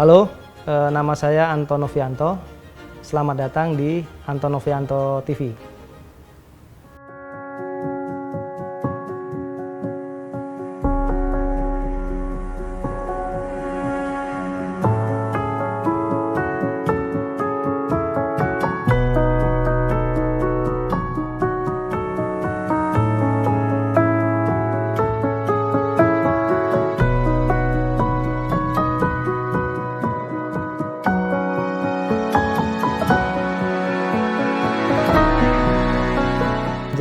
Halo, nama saya Anton Novianto. Selamat datang di Anton Novianto TV.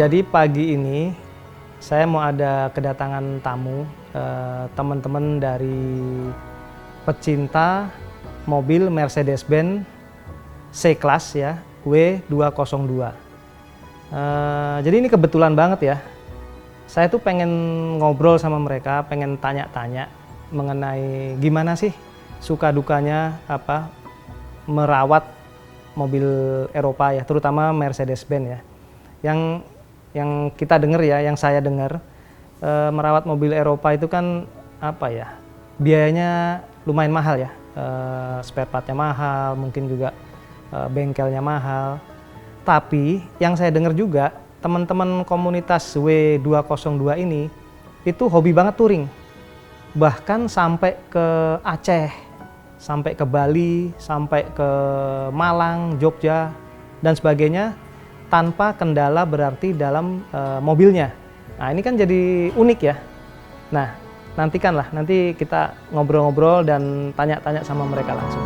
Jadi pagi ini saya mau ada kedatangan tamu, teman-teman dari pecinta mobil Mercedes-Benz C-Class ya, W202. Jadi ini kebetulan banget ya. Saya tuh pengen ngobrol sama mereka, pengen tanya-tanya mengenai gimana sih suka dukanya merawat mobil Eropa ya, terutama Mercedes-Benz ya. Yang kita dengar ya, yang saya dengar, merawat mobil Eropa itu kan biayanya lumayan mahal ya, spare partnya mahal, mungkin juga bengkelnya mahal. Tapi yang saya dengar juga, teman-teman komunitas W202 ini itu hobi banget touring, bahkan sampai ke Aceh, sampai ke Bali, sampai ke Malang, Jogja dan sebagainya, tanpa kendala berarti dalam mobilnya. Nah ini kan jadi unik ya. Nah nanti kita ngobrol-ngobrol dan tanya-tanya sama mereka langsung.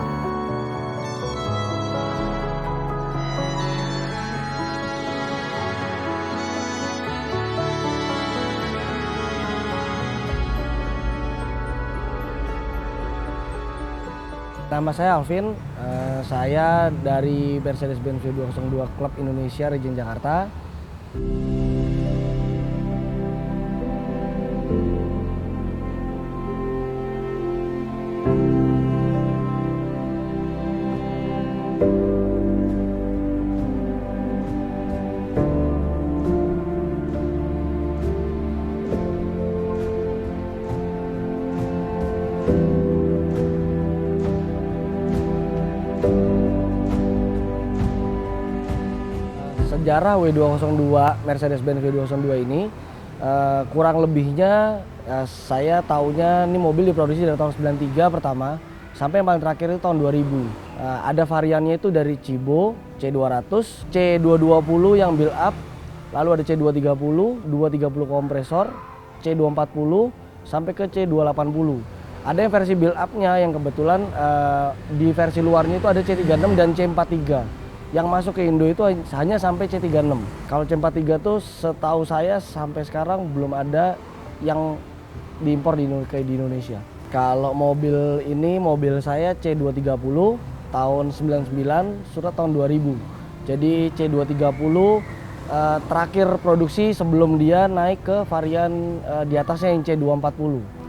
Nama saya Alvin, saya dari Mercedes-Benz W202 Club Indonesia Region Jakarta. Sejarah W202, Mercedes-Benz W202 ini kurang lebihnya saya taunya ini mobil diproduksi dari tahun 93 pertama sampai yang paling terakhir itu tahun 2000. Ada variannya itu dari Cibo, C200, C220 yang build up, lalu ada C230, 230 kompresor, C240 sampai ke C280. Ada yang versi build up-nya yang kebetulan di versi luarnya itu ada C36 dan C43. Yang masuk ke Indo itu hanya sampai C36. Kalau C43 tuh setahu saya sampai sekarang belum ada yang diimpor di Indonesia. Kalau mobil ini, mobil saya C230 tahun 99, surat tahun 2000. Jadi C230 terakhir produksi sebelum dia naik ke varian di atasnya yang C240.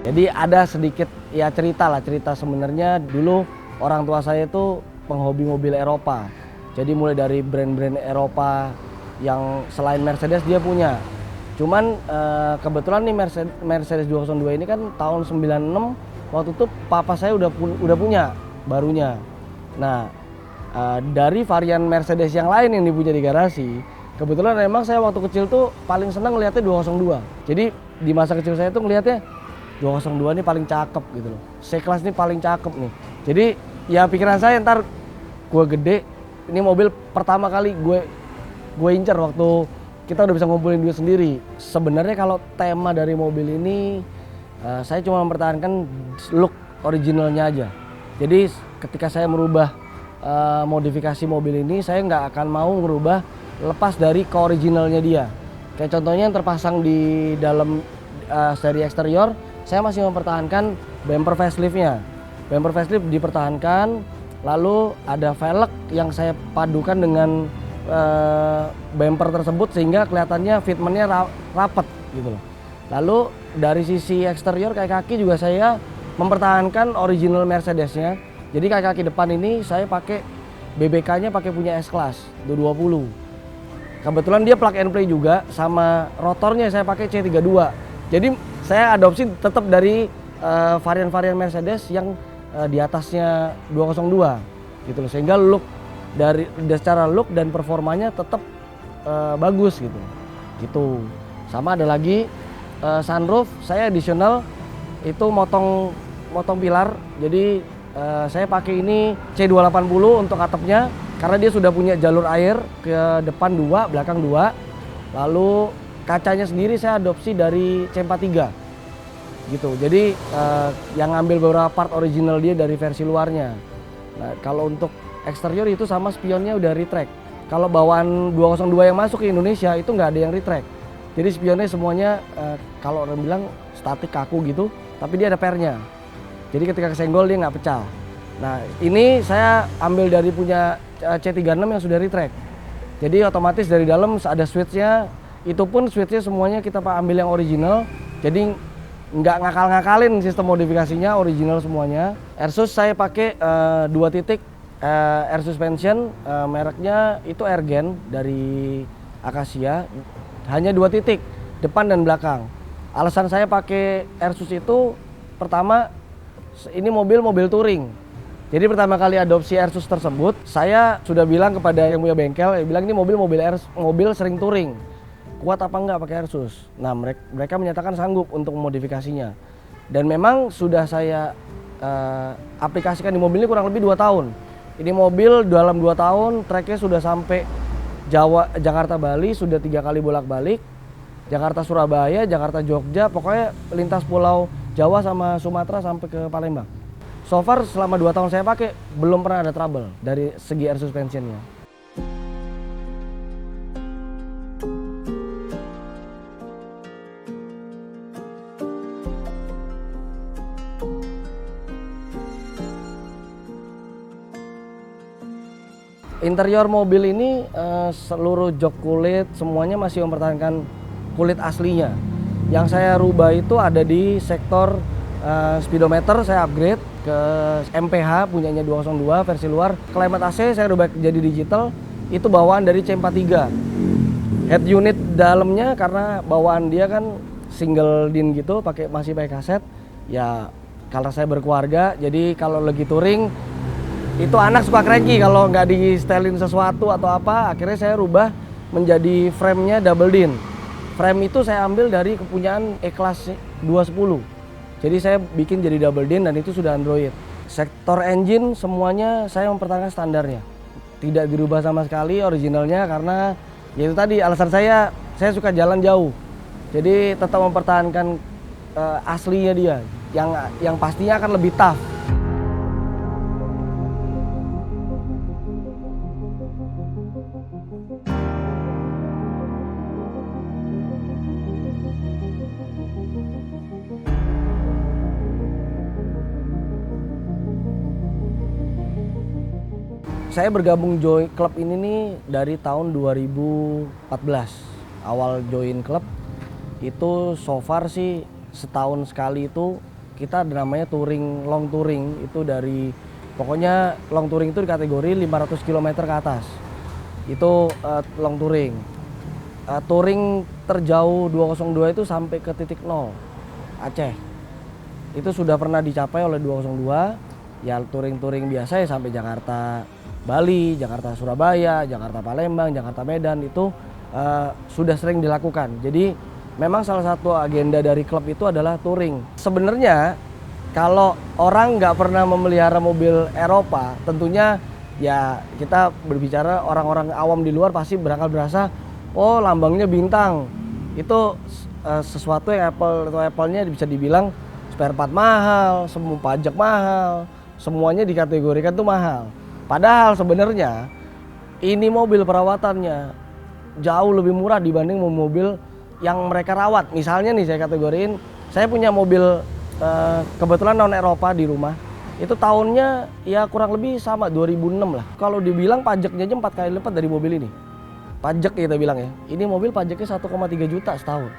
Jadi ada sedikit ya cerita sebenarnya dulu orang tua saya itu penghobi mobil Eropa. Jadi mulai dari brand-brand Eropa yang selain Mercedes dia punya. Cuman kebetulan nih Mercedes 202 ini kan tahun 96 waktu itu papa saya udah punya barunya. Nah dari varian Mercedes yang lain yang dipunya di garasi, kebetulan memang saya waktu kecil tuh paling senang ngeliatnya 202. Jadi di masa kecil saya tuh ngeliatnya 202 ini paling cakep gitu loh. C-Class ini paling cakep nih. Jadi ya pikiran saya ntar gue gede, ini mobil pertama kali gue incer waktu kita udah bisa ngumpulin duit sendiri. Sebenarnya kalau tema dari mobil ini saya cuma mempertahankan look originalnya aja. Jadi ketika saya merubah modifikasi mobil ini, saya nggak akan mau merubah lepas dari ke-originalnya dia. Kayak contohnya yang terpasang di dalam seri eksterior, saya masih mempertahankan bumper facelift-nya. Bumper facelift dipertahankan, lalu ada velg yang saya padukan dengan bumper tersebut sehingga kelihatannya fitmentnya rapet gitu loh. Lalu dari sisi eksterior kaki juga saya mempertahankan original Mercedes-nya. Jadi kaki depan ini saya pakai BBK-nya pakai punya S-Class 220. Kebetulan dia plug and play juga, sama rotornya saya pakai C32. Jadi saya adopsi tetap dari varian-varian Mercedes yang di atasnya 202 gitu loh, sehingga look dari secara look dan performanya tetap bagus gitu. Sama ada lagi sunroof, saya additional itu motong pilar. Jadi saya pakai ini C280 untuk atapnya karena dia sudah punya jalur air ke depan 2, belakang 2. Lalu kacanya sendiri saya adopsi dari C43 gitu. Jadi yang ngambil beberapa part original dia dari versi luarnya. Nah, kalau untuk eksterior itu sama spionnya udah retract. Kalau bawaan 202 yang masuk ke Indonesia itu nggak ada yang retract. Jadi spionnya semuanya kalau orang bilang statik kaku gitu, tapi dia ada pernya. Jadi ketika kesenggol dia nggak pecah. Nah, ini saya ambil dari punya C36 yang sudah retract. Jadi otomatis dari dalam ada switchnya, itu pun switchnya semuanya kita ambil yang original. Jadi nggak ngakal-ngakalin sistem modifikasinya, original semuanya. Airsus saya pakai 2 titik air suspension, mereknya itu Ergen dari Acacia. Hanya 2 titik, depan dan belakang. Alasan saya pakai Airsus itu, pertama ini mobil touring. Jadi pertama kali adopsi Airsus tersebut, saya sudah bilang kepada yang punya bengkel, bilang ini mobil sering touring. Kuat apa enggak pakai Airsus? Nah, mereka menyatakan sanggup untuk memodifikasinya. Dan memang sudah saya aplikasikan di mobil ini kurang lebih 2 tahun. Ini mobil dalam 2 tahun treknya sudah sampai Jakarta Bali, sudah 3 kali bolak-balik. Jakarta Surabaya, Jakarta Jogja, pokoknya lintas pulau Jawa sama Sumatera sampai ke Palembang. So far selama 2 tahun saya pakai belum pernah ada trouble dari segi air suspensionnya. Interior mobil ini seluruh jok kulit semuanya masih mempertahankan kulit aslinya. Yang saya rubah itu ada di sektor speedometer, saya upgrade ke MPH punyanya 202 versi luar. Climate AC saya rubah jadi digital, itu bawaan dari C43. Head unit dalamnya karena bawaan dia kan single din gitu, masih pakai kaset. Ya karena saya berkeluarga, jadi kalau lagi touring itu anak suka cranky kalau nggak di setelin sesuatu atau apa. Akhirnya saya rubah menjadi frame-nya double din. Frame itu saya ambil dari kepunyaan E-Class 210. Jadi saya bikin jadi double din dan itu sudah Android. Sektor engine semuanya saya mempertahankan standarnya. Tidak dirubah sama sekali originalnya karena ya itu tadi alasan saya suka jalan jauh. Jadi tetap mempertahankan aslinya dia yang pastinya akan lebih tough. Saya bergabung join klub ini nih dari tahun 2014. Awal join klub itu so far sih setahun sekali itu kita ada namanya touring, long touring. Itu dari pokoknya long touring itu di kategori 500 km ke atas. Itu long touring. Touring terjauh 202 itu sampai ke titik 0 Aceh. Itu sudah pernah dicapai oleh 202. Ya touring-touring biasa ya sampai Jakarta Bali, Jakarta Surabaya, Jakarta Palembang, Jakarta Medan itu sudah sering dilakukan. Jadi memang salah satu agenda dari klub itu adalah touring. Sebenarnya kalau orang nggak pernah memelihara mobil Eropa, tentunya ya kita berbicara orang-orang awam di luar pasti berasa, oh lambangnya bintang. Itu sesuatu yang Apple-nya bisa dibilang spare part mahal, semua pajak mahal, semuanya dikategorikan tuh mahal. Padahal sebenarnya ini mobil perawatannya jauh lebih murah dibanding mobil yang mereka rawat. Misalnya nih saya kategoriin, saya punya mobil kebetulan non Eropa di rumah. Itu tahunnya ya kurang lebih sama 2006 lah. Kalau dibilang pajaknya aja 4 kali lipat dari mobil ini. Pajak kita bilang ya. Ini mobil pajaknya 1,3 juta setahun.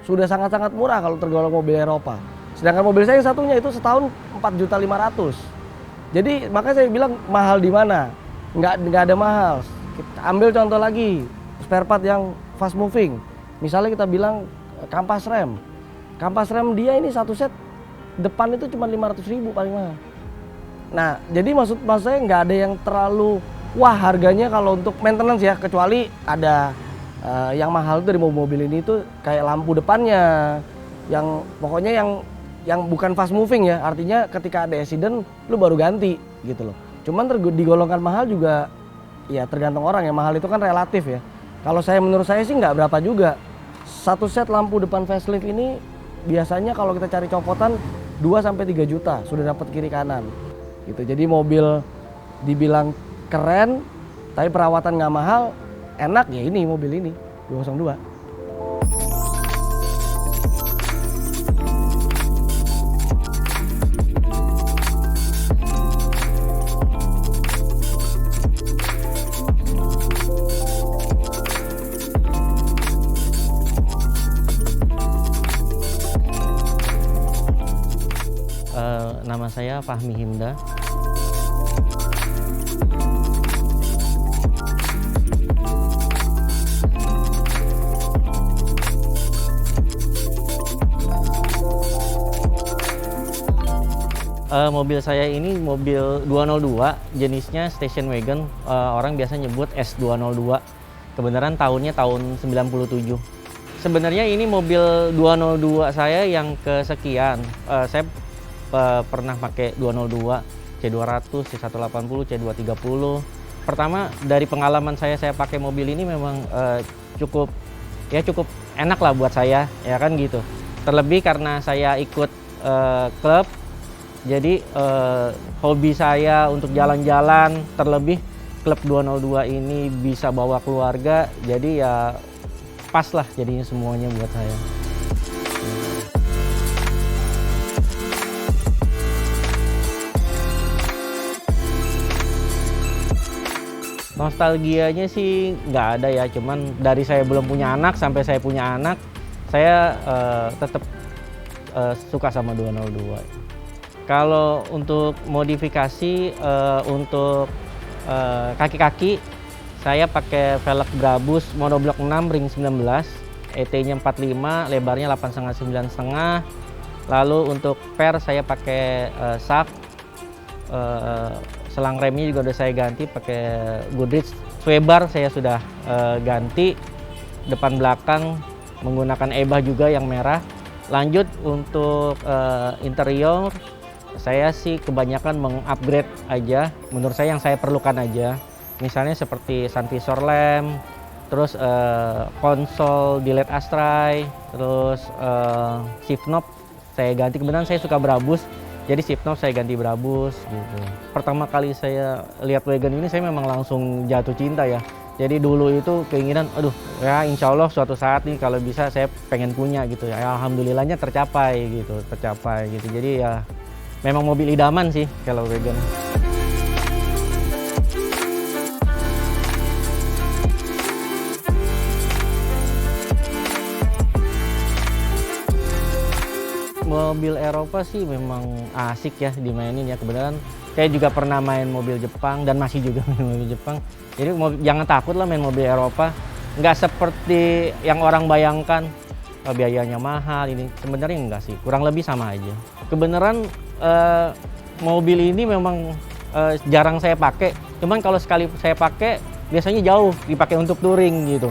Sudah sangat-sangat murah kalau tergolong mobil Eropa. Sedangkan mobil saya yang satunya itu setahun 4.500.000. Jadi makanya saya bilang mahal di mana? Nggak ada mahal. Kita ambil contoh lagi spare part yang fast moving. Misalnya kita bilang kampas rem. Kampas rem dia ini satu set depan itu cuma 500.000 paling mahal. Nah, jadi maksud saya nggak ada yang terlalu wah harganya kalau untuk maintenance ya, kecuali ada yang mahal dari mobil ini tuh kayak lampu depannya, yang pokoknya yang bukan fast moving ya, artinya ketika ada accident lu baru ganti gitu loh. Cuman digolongkan mahal juga ya tergantung orang ya, mahal itu kan relatif ya. Kalau menurut saya sih nggak berapa juga. Satu set lampu depan facelift ini biasanya kalau kita cari copotan 2-3 juta sudah dapat kiri kanan gitu. Jadi mobil dibilang keren tapi perawatan nggak mahal, enak ya ini mobil ini 202. Nama saya Fahmi Himda. Mobil saya ini mobil 202, jenisnya station wagon, orang biasa nyebut S202. Kebenaran tahunnya tahun 97. Sebenarnya ini mobil 202 saya yang kesekian. Saya pernah pakai 202, C200, C180, C230. Pertama dari pengalaman saya pakai mobil ini memang cukup enak lah buat saya, ya kan gitu. Terlebih karena saya ikut klub, jadi hobi saya untuk jalan-jalan, terlebih klub 202 ini bisa bawa keluarga, jadi ya pas lah jadinya semuanya buat saya. Nostalgianya sih nggak ada ya, cuman dari saya belum punya anak sampai saya punya anak, saya tetap suka sama 202. Kalau untuk modifikasi, untuk kaki-kaki, saya pakai velg Brabus monoblok 6 ring 19, ET-nya 45, lebarnya 8,5 9,5. Lalu untuk per saya pakai sak. Selang remnya juga udah saya ganti pakai Goodrich. Swebar saya sudah ganti. Depan belakang menggunakan Ebah juga yang merah. Lanjut untuk interior, saya sih kebanyakan mengupgrade aja. Menurut saya yang saya perlukan aja. Misalnya seperti sun visor lamp, terus konsol di LED astray, terus shift knob saya ganti. Kebetulan saya suka Brabus, jadi shift knob saya ganti Brabus gitu. Pertama kali saya lihat wagon ini saya memang langsung jatuh cinta ya. Jadi dulu itu keinginan, aduh ya insya Allah suatu saat nih kalau bisa saya pengen punya gitu ya. Alhamdulillahnya tercapai gitu. Jadi ya memang mobil idaman sih kalau wagon. Mobil Eropa sih memang asik ya dimainin ya. Kebetulan saya juga pernah main mobil Jepang dan masih juga main mobil Jepang. Jadi jangan takut lah main mobil Eropa. Nggak seperti yang orang bayangkan biayanya mahal ini. Sebenarnya enggak sih, kurang lebih sama aja. Kebenaran mobil ini memang jarang saya pakai. Cuman kalau sekali saya pakai biasanya jauh dipakai untuk touring gitu.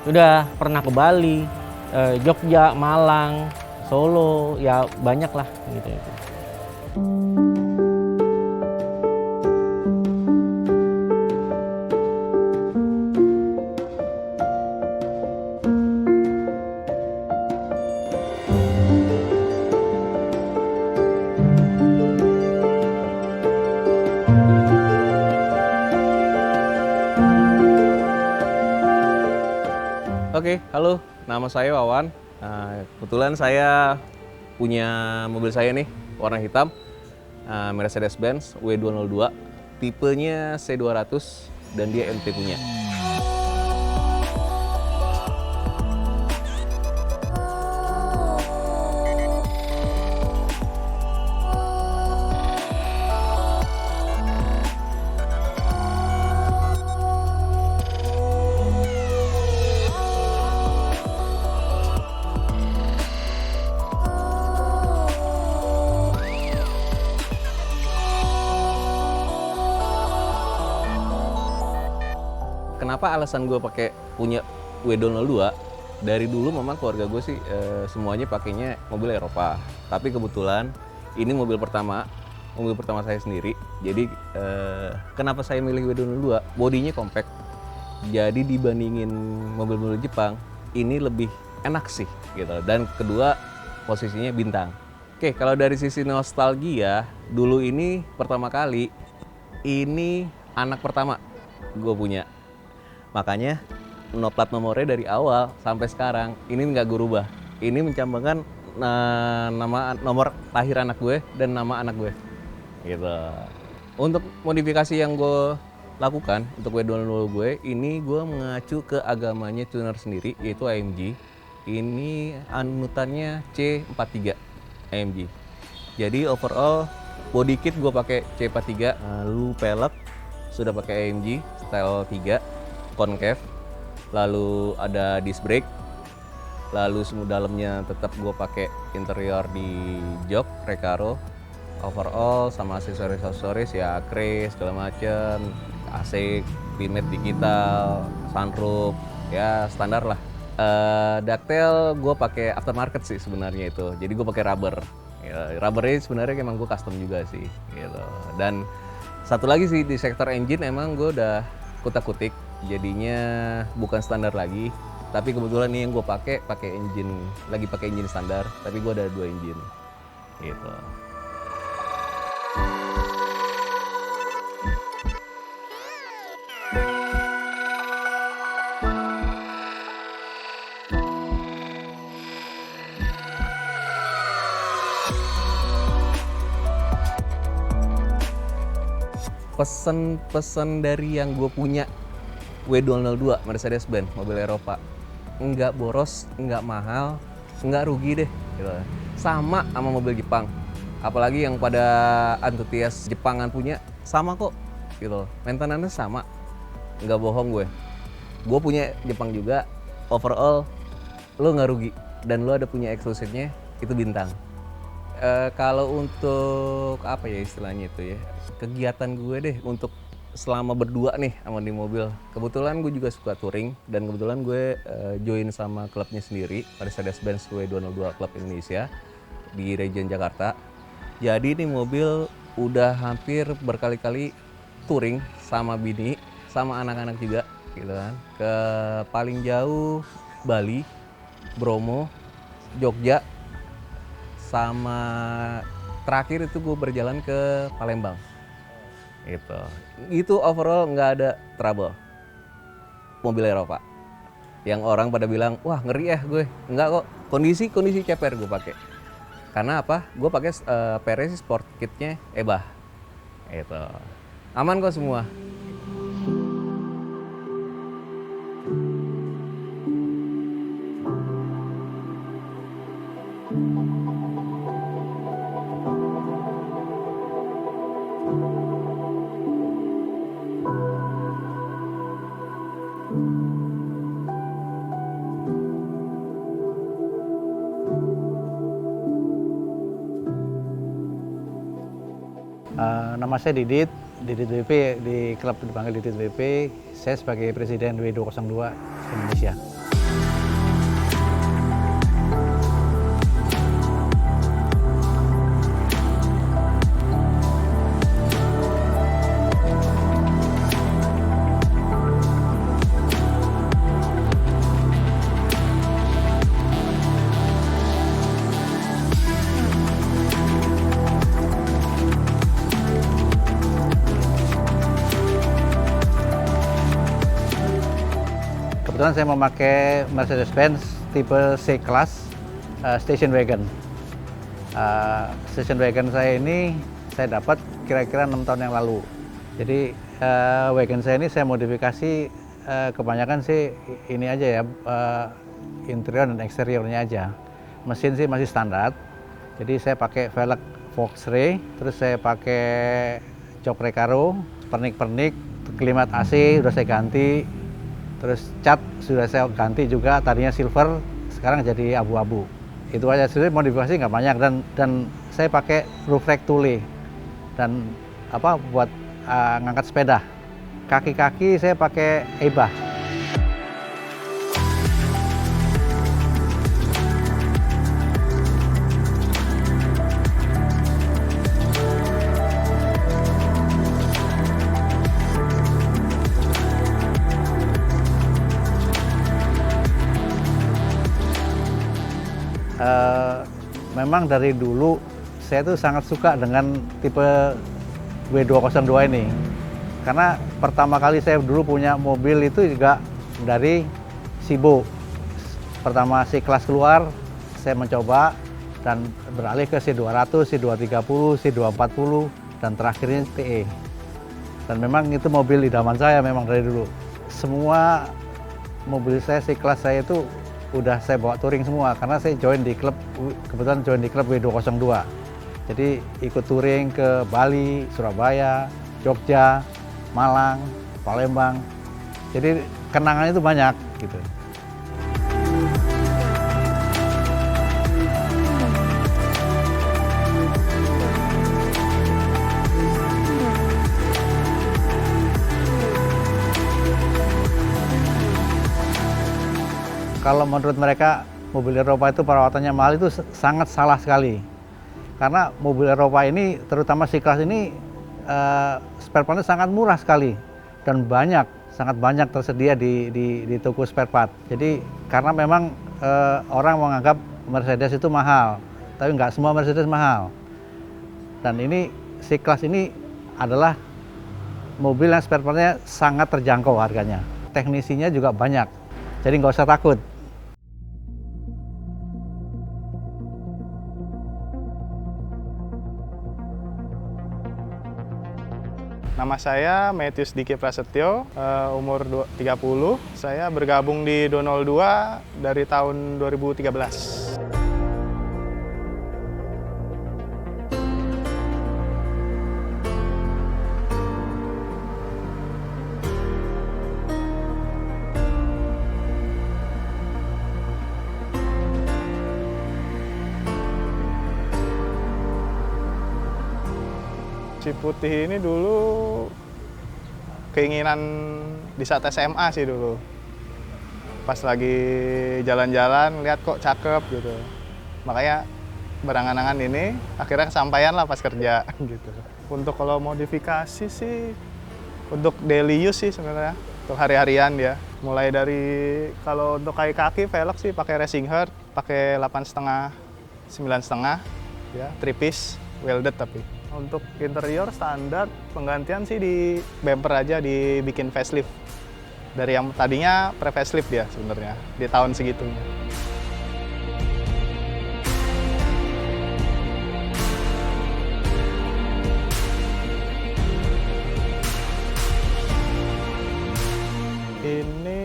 Sudah pernah ke Bali, Jogja, Malang, Solo, ya banyak lah gitu. Oke, halo, nama saya Wawan. Kebetulan saya punya mobil saya nih, warna hitam, Mercedes-Benz W202, tipenya C200 dan dia MT punya. kenapa alasan gue pakai punya W202? Dari dulu memang keluarga gue sih semuanya pakainya mobil Eropa. Tapi kebetulan ini mobil pertama saya sendiri. Jadi kenapa saya milih W202? Bodinya compact. Jadi dibandingin mobil-mobil Jepang, ini lebih enak sih gitu. Dan kedua, posisinya bintang. Oke, kalau dari sisi nostalgia, dulu ini pertama kali ini anak pertama gue punya. Makanya plat nomornya dari awal sampai sekarang ini nggak gue rubah. Ini mencampurkan nama nomor lahir anak gue dan nama anak gue. Gitu. Untuk modifikasi yang gue lakukan untuk W202 gue, ini gue mengacu ke agamanya tuner sendiri, yaitu AMG. Ini anutannya C43 AMG. Jadi overall body kit gue pakai C43, lalu pelek sudah pakai AMG style 3 concave, lalu ada disc brake, lalu semua dalamnya tetap gue pakai interior di jok Recaro. Overall sama aksesoris ya kris segala macem, AC, pinlet digital, sunroof, ya standar lah. Ductile gue pakai aftermarket sih sebenarnya itu, jadi gue pakai rubber. Ya, rubbernya sebenarnya emang gue custom juga sih, gitu. Dan satu lagi sih di sektor engine emang gue udah kutak-kutik, jadinya bukan standar lagi. Tapi kebetulan nih yang gue pakai engine, lagi pakai engine standar, tapi gue ada 2 engine, gitu. Pesen dari yang gue punya W202 Mercedes-Benz mobil Eropa, nggak boros, nggak mahal, nggak rugi deh gitu. Sama mobil Jepang, apalagi yang pada antusias Jepangan punya, sama kok gitu, maintenance sama, nggak bohong gue punya Jepang juga. Overall lo nggak rugi dan lo ada punya eksklusifnya, itu bintang. Kalau untuk apa ya istilahnya itu ya, kegiatan gue deh untuk selama berdua nih sama di mobil. Kebetulan gue juga suka touring dan kebetulan gue join sama klubnya sendiri, Mercedes-Benz W202 Club Indonesia di region Jakarta. Jadi ini mobil udah hampir berkali-kali touring sama bini, sama anak-anak juga gitu kan. Ke paling jauh Bali, Bromo, Jogja, sama terakhir itu gue berjalan ke Palembang. Gitu. Itu overall nggak ada trouble. Mobil Eropa. Yang orang pada bilang, wah ngeri ya gue. Enggak kok, kondisi ceper gue pakai. Karena apa? Gue pakai PRS Sport Kitnya EBA. Gitu. Aman kok semua. Nama saya Didit WP, di klub dipanggil Didit WP. Saya sebagai Presiden W202 Indonesia. Kebetulan saya memakai Mercedes-Benz tipe C-Class Station Wagon. Station Wagon saya ini saya dapat kira-kira 6 tahun yang lalu. Jadi wagon saya ini saya modifikasi kebanyakan sih ini aja ya, interior dan eksteriornya aja. Mesin sih masih standar. Jadi saya pakai velg Fox-Ray, terus saya pakai jok Recaro, pernik-pernik, klimat AC udah saya ganti. Terus cat sudah saya ganti juga, tadinya silver, sekarang jadi abu-abu. Itu aja, sebenarnya modifikasi nggak banyak dan saya pakai roof rack tule dan buat ngangkat sepeda. Kaki-kaki saya pakai EBA. memang dari dulu saya tuh sangat suka dengan tipe W202 ini. Karena pertama kali saya dulu punya mobil itu juga dari Sibo. Pertama C-Class keluar, saya mencoba dan beralih ke C200, C230, C240, dan terakhirnya TE. Dan memang itu mobil idaman saya memang dari dulu. Semua mobil saya, C-Class saya itu udah saya bawa touring semua karena saya join di klub, kebetulan join di klub W202. Jadi ikut touring ke Bali, Surabaya, Jogja, Malang, Palembang. Jadi kenangannya itu banyak gitu. Kalau menurut mereka mobil Eropa itu perawatannya mahal itu sangat salah sekali. Karena mobil Eropa ini, terutama C-Class ini, spare partnya sangat murah sekali dan banyak, sangat banyak tersedia di toko spare part. Jadi karena memang orang menganggap Mercedes itu mahal, tapi nggak semua Mercedes mahal. Dan ini C-Class ini adalah mobil yang spare partnya sangat terjangkau harganya. Teknisinya juga banyak, jadi nggak usah takut. Nama saya Matthews Diki Prasetyo, umur 30. Saya bergabung di 202 dari tahun 2013. Si putih ini dulu keinginan di saat SMA sih dulu. Pas lagi jalan-jalan, lihat kok cakep gitu. Makanya berangan-angan ini, akhirnya kesampaian lah pas kerja gitu. Untuk kalau modifikasi sih, untuk daily use sih sebenarnya, untuk hari-harian dia. Mulai dari kalau untuk kaki velg sih pakai racing heart, pakai 8,5, 9,5, ya, 3 piece, welded tapi. Untuk interior standar penggantian sih di bumper aja dibikin facelift. Dari yang tadinya pre-facelift dia sebenarnya di tahun segitunya. Ini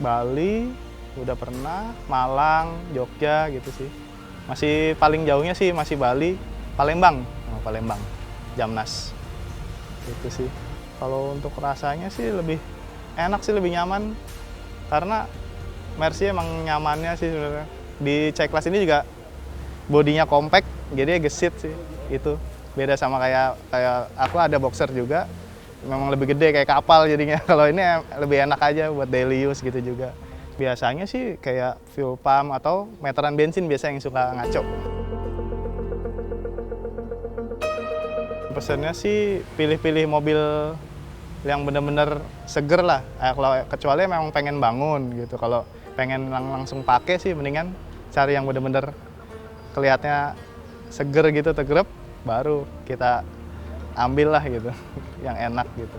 Bali, udah pernah, Malang, Jogja gitu sih. Masih paling jauhnya sih masih Bali, Palembang, Palembang, Jamnas. Itu sih. Kalau untuk rasanya sih lebih enak sih, lebih nyaman. Karena Mercy emang nyamannya sih sebenarnya. Di C-Class ini juga bodinya compact, jadi gesit sih. Itu beda sama kayak aku ada boxer juga. Memang lebih gede kayak kapal jadinya. Kalau ini lebih enak aja buat daily use gitu juga. Biasanya sih kayak fuel pump atau meteran bensin biasa yang suka ngaco. Pesannya sih pilih-pilih mobil yang bener-bener seger lah. Kecuali memang pengen bangun gitu. Kalau pengen langsung pakai sih mendingan cari yang bener-bener kelihatannya seger gitu, tegrep, baru kita ambil lah gitu, yang enak gitu.